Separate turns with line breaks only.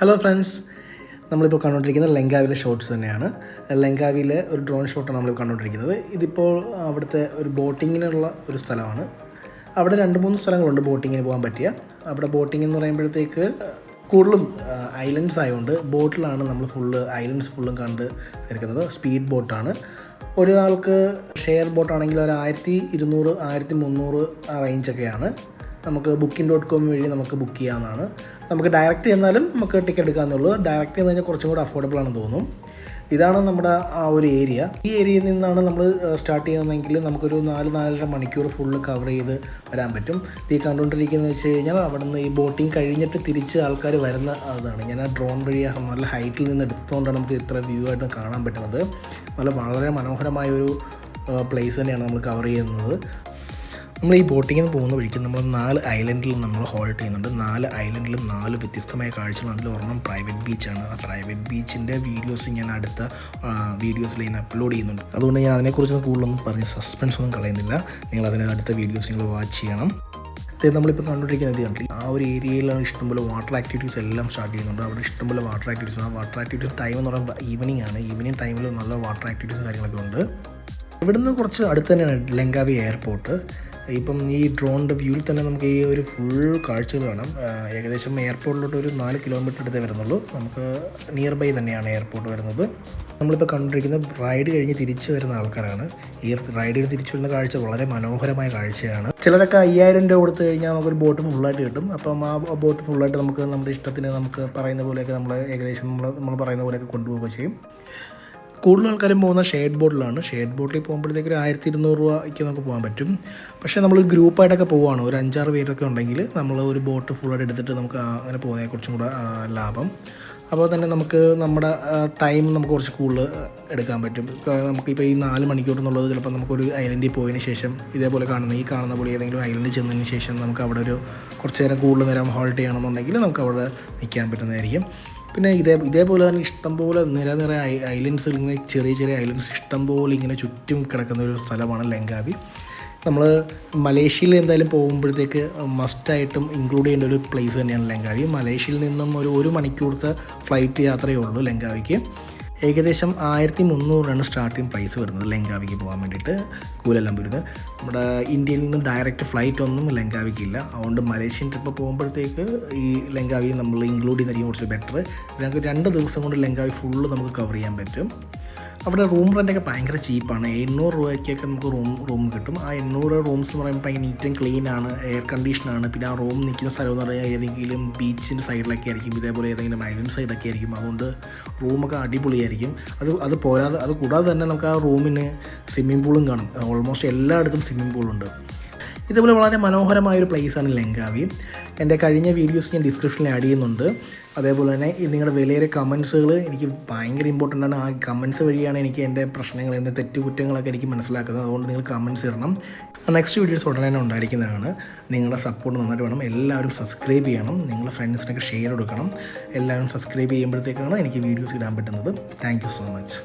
Hello friends, നമ്മളിപ്പോൾ കണ്ടുകൊണ്ടിരിക്കുന്നത് ലങ്കാവിയിലെ shots തന്നെയാണ്. ലങ്കാവിയിലെ ഒരു ഡ്രോൺ ഷോട്ടാണ് നമ്മൾ കണ്ടുകൊണ്ടിരിക്കുന്നത്. ഇതിപ്പോൾ അവിടുത്തെ ഒരു ബോട്ടിങ്ങിനുള്ള ഒരു സ്ഥലമാണ്. അവിടെ 2-3 സ്ഥലങ്ങളുണ്ട് ബോട്ടിങ്ങിന് പോകാൻ പറ്റിയ. അവിടെ ബോട്ടിംഗ് എന്ന് പറയുമ്പോഴത്തേക്ക് കൂടുതലും ഐലൻഡ്സ് ആയതുകൊണ്ട് ബോട്ടിലാണ് നമ്മൾ ഐലൻഡ്സ് ഫുള്ളും കണ്ട് തീർക്കുന്നത്. സ്പീഡ് ബോട്ടാണ്. ഒരാൾക്ക് ഷെയർ ബോട്ടാണെങ്കിൽ ഒരു 1200 1300 ആ റേഞ്ചൊക്കെയാണ്. നമുക്ക് booking.com വഴി നമുക്ക് ബുക്ക് ചെയ്യാവുന്നതാണ്. നമുക്ക് ഡയറക്റ്റ് ചെന്നാലും നമുക്ക് ടിക്കറ്റ് എടുക്കാമെന്നുള്ളൂ. ഡയറക്റ്റ് ചെന്ന് കഴിഞ്ഞാൽ കുറച്ചും കൂടെ അഫോർഡബിൾ ആണെന്ന് തോന്നും. ഇതാണ് നമ്മുടെ ആ ഒരു ഏരിയ. ഈ ഏരിയയിൽ നിന്നാണ് നമ്മൾ സ്റ്റാർട്ട് ചെയ്യുന്നതെങ്കിൽ നമുക്കൊരു 4-4.5 മണിക്കൂർ ഫുള്ള് കവർ ചെയ്ത് വരാൻ പറ്റും. ഈ കണ്ടുകൊണ്ടിരിക്കുന്നത് വെച്ച് കഴിഞ്ഞാൽ അവിടെ നിന്ന് ഈ ബോട്ടിങ് കഴിഞ്ഞിട്ട് തിരിച്ച് ആൾക്കാർ വരുന്ന അതാണ്. ഞാൻ ആ ഡ്രോൺ വഴി നല്ല ഹൈറ്റിൽ നിന്ന് എടുത്തുകൊണ്ടാണ് നമുക്ക് ഇത്ര വ്യൂ ആയിട്ട് കാണാൻ പറ്റുന്നത്. വളരെ മനോഹരമായൊരു പ്ലേസ് തന്നെയാണ് നമ്മൾ കവർ ചെയ്യുന്നത്. നമ്മൾ ഈ ബോട്ടിങ്ങിന് പോകുന്ന വഴിക്ക് നമ്മൾ 4 ഐലൻഡിൽ നമ്മൾ ഹോൾട്ട് ചെയ്യുന്നുണ്ട്. 4 ഐലൻഡിലും 4 വ്യത്യസ്തമായ കാഴ്ചകൾ. അതിൽ ഒരെണ്ണം പ്രൈവറ്റ് ബീച്ചാണ്. ആ പ്രൈവറ്റ് ബീച്ചിൻ്റെ വീഡിയോസ് ഞാൻ അടുത്ത വീഡിയോസിൽ ഞാൻ അപ്ലോഡ് ചെയ്യുന്നുണ്ട്. അതുകൊണ്ട് ഞാൻ അതിനെക്കുറിച്ച് കൂടുതലൊന്നും പറഞ്ഞ് സസ്പെൻസ് ഒന്നും കളയുന്നില്ല. നിങ്ങൾ അതിന് അടുത്ത വീഡിയോസ് നിങ്ങൾ വാച്ച് ചെയ്യണം. നമ്മളിപ്പോൾ കണ്ടുകൊണ്ടിരിക്കുന്നത് കണ്ടില്ല, ആ ഒരു ഏരിയയിലാണ് ഇഷ്ടംപോലെ വാട്ടർ ആക്ടിവിറ്റീസ് എല്ലാം സ്റ്റാർട്ട് ചെയ്യുന്നുണ്ട്. അവിടെ ഇഷ്ടംപോലെ വാട്ടർ ആക്ടിവിറ്റീസ്. ആ വാട്ടർ ആക്ടിവിറ്റീസ് ടൈം എന്ന് പറയുമ്പോൾ ഈവനിങ് ആണ്. ഈവനിങ് ടൈമിൽ നല്ല വാട്ടർ ആക്ടിവിറ്റീസും കാര്യങ്ങളൊക്കെ ഉണ്ട്. ഇവിടുന്ന് കുറച്ച് അടുത്ത് തന്നെയാണ് ലങ്കാവി എയർപോർട്ട്. ഇപ്പം ഈ ഡ്രോണിൻ്റെ വ്യൂവിൽ തന്നെ നമുക്ക് ഈ ഒരു ഫുൾ കാഴ്ചകൾ കാണാം. ഏകദേശം എയർപോർട്ടിലോട്ട് ഒരു 4 കിലോമീറ്റർ അടുത്തേ വരുന്നുള്ളൂ. നമുക്ക് നിയർ ബൈ തന്നെയാണ് എയർപോർട്ട് വരുന്നത്. നമ്മളിപ്പോൾ കണ്ടിരിക്കുന്ന റൈഡ് കഴിഞ്ഞ് തിരിച്ചു വരുന്ന ആൾക്കാരാണ്. ഈ റൈഡിൽ തിരിച്ചു വരുന്ന കാഴ്ച വളരെ മനോഹരമായ കാഴ്ചയാണ്. ചിലരൊക്കെ 5000 രൂപ കൊടുത്തു കഴിഞ്ഞാൽ നമുക്കൊരു ബോട്ട് ഫുള്ളായിട്ട് കിട്ടും. അപ്പം ആ ബോട്ട് ഫുള്ളായിട്ട് നമുക്ക് നമ്മുടെ ഇഷ്ടത്തിന് നമുക്ക് പറയുന്ന പോലെയൊക്കെ ഏകദേശം നമ്മൾ പറയുന്ന പോലെയൊക്കെ കൊണ്ടുപോവുക ചെയ്യും. കൂടുതൽ ആൾക്കാരും പോകുന്ന ഷെയ്ഡ് ബോട്ടിലാണ്. ഷെയ്ഡ് ബോട്ടിൽ പോകുമ്പോഴത്തേക്ക് ഒരു 1200 രൂപയ്ക്ക് നമുക്ക് പോകാൻ പറ്റും. പക്ഷേ നമ്മൾ ഗ്രൂപ്പായിട്ടൊക്കെ പോവുകയാണ്, ഒരു 5-6 പേരൊക്കെ ഉണ്ടെങ്കിൽ നമ്മൾ ഒരു ബോട്ട് ഫുള്ളായിട്ട് എടുത്തിട്ട് നമുക്ക് അങ്ങനെ പോകുന്നതിനെ കുറച്ചും കൂടെ ലാഭം. അപ്പോൾ തന്നെ നമുക്ക് നമ്മുടെ ടൈം നമുക്ക് കുറച്ച് കൂടുതൽ എടുക്കാൻ പറ്റും. നമുക്കിപ്പോൾ ഈ 4 മണിക്കൂർ എന്നുള്ളത് ചിലപ്പോൾ നമുക്കൊരു ഐലൻഡിൽ പോയതിന് ശേഷം ഇതേപോലെ കാണുന്ന പോലെ ഏതെങ്കിലും ഐലൻഡിൽ ചെന്നതിന് ശേഷം നമുക്ക് അവിടെ ഒരു കുറച്ച് നേരം കൂടുതൽ നേരം ഹോൾട്ട് ചെയ്യണമെന്നുണ്ടെങ്കിൽ നമുക്ക് അവിടെ നിൽക്കാൻ പറ്റുന്നതായിരിക്കും. പിന്നെ ഇതേപോലെ തന്നെ ഇഷ്ടംപോലെ നിര ഐലൻഡ്സ്, ഇങ്ങനെ ചെറിയ ഐലൻഡ്സ് ഇഷ്ടംപോലെ ഇങ്ങനെ ചുറ്റും കിടക്കുന്ന ഒരു സ്ഥലമാണ് ലങ്കാവി. നമ്മൾ മലേഷ്യയിൽ എന്തായാലും പോകുമ്പോഴത്തേക്ക് മസ്റ്റായിട്ടും ഇൻക്ലൂഡ് ചെയ്യേണ്ട ഒരു പ്ലേസ് തന്നെയാണ് ലങ്കാവി. മലേഷ്യയിൽ നിന്നും ഒരു മണിക്കൂറത്തെ ഫ്ലൈറ്റ് യാത്രയേ ഉള്ളൂ ലങ്കാവിക്ക്. ഏകദേശം 1300 സ്റ്റാർട്ടിങ് പ്രൈസ് വരുന്നത് ലങ്കാവിക്ക് പോകാൻ വേണ്ടിയിട്ട് കൂലലംപൂരിൽ. നമ്മുടെ ഇന്ത്യയിൽ നിന്ന് ഡയറക്റ്റ് ഫ്ലൈറ്റ് ഒന്നും ലങ്കാവിക്കില്ല. അതുകൊണ്ട് മലേഷ്യൻ ട്രിപ്പ് പോകുമ്പോഴത്തേക്ക് ഈ ലങ്കാവി നമ്മൾ ഇൻക്ലൂഡ് ചെയ്യുന്നതായിരിക്കും കുറച്ച് ബെറ്റർ. ഞങ്ങൾക്ക് 2 ദിവസം കൊണ്ട് ലങ്കാവി ഫുള്ള് നമുക്ക് കവർ ചെയ്യാൻ പറ്റും. അവിടെ റൂം റെൻ്റൊക്കെ ഭയങ്കര ചീപ്പാണ്. 800 രൂപയ്ക്കൊക്കെ നമുക്ക് റൂം കിട്ടും. ആ 800 റൂംസ് എന്ന് പറയുമ്പോൾ ഭയങ്കര നീറ്റ് ആൻഡ് ക്ലീൻ ആണ്, എയർ കണ്ടീഷനാണ്. പിന്നെ ആ റൂം നിൽക്കുന്ന സ്ഥലം എന്ന് പറഞ്ഞാൽ ഏതെങ്കിലും ബീച്ചിൻ്റെ സൈഡിലൊക്കെ ആയിരിക്കും, ഇതേപോലെ ഏതെങ്കിലും ഐലൻഡ് സൈഡൊക്കെ ആയിരിക്കും. അതുകൊണ്ട് റൂമൊക്കെ അടിപൊളിയായിരിക്കും. അത് കൂടാതെ തന്നെ നമുക്ക് ആ റൂമിന് സ്വിമ്മിംഗ് പൂളും കാണും. ഓൾമോസ്റ്റ് എല്ലായിടത്തും സ്വിമ്മിംഗ് പൂളുണ്ട്. ഇതേപോലെ വളരെ മനോഹരമായൊരു പ്ലേസാണ് ലങ്കാവി. എൻ്റെ കഴിഞ്ഞ വീഡിയോസ് ഞാൻ ഡിസ്ക്രിപ്ഷനിൽ ആഡ് ചെയ്യുന്നുണ്ട്. അതേപോലെ തന്നെ നിങ്ങളുടെ വിലയേറെ കമൻസുകൾ എനിക്ക് ഭയങ്കര ഇമ്പോർട്ടൻ്റ് ആണ്. ആ കമൻസ് വഴിയാണ് എനിക്ക് എൻ്റെ പ്രശ്നങ്ങൾ, എൻ്റെ തെറ്റുകുറ്റങ്ങളൊക്കെ എനിക്ക് മനസ്സിലാക്കുന്നത്. അതുകൊണ്ട് നിങ്ങൾ കമൻസ് ഇടണം. നെക്സ്റ്റ് വീഡിയോസ് ഉടനെ തന്നെ ഉണ്ടായിരിക്കുന്നതാണ്. നിങ്ങളുടെ സപ്പോർട്ട് നന്നായിട്ട് വേണം. എല്ലാവരും സബ്സ്ക്രൈബ് ചെയ്യണം. നിങ്ങളുടെ ഫ്രണ്ട്സിനൊക്കെ ഷെയർ കൊടുക്കണം. എല്ലാവരും സബ്സ്ക്രൈബ് ചെയ്യുമ്പോഴത്തേക്കാണ് എനിക്ക് വീഡിയോസ് ഇടാൻ പറ്റുന്നത്. Thank you so much.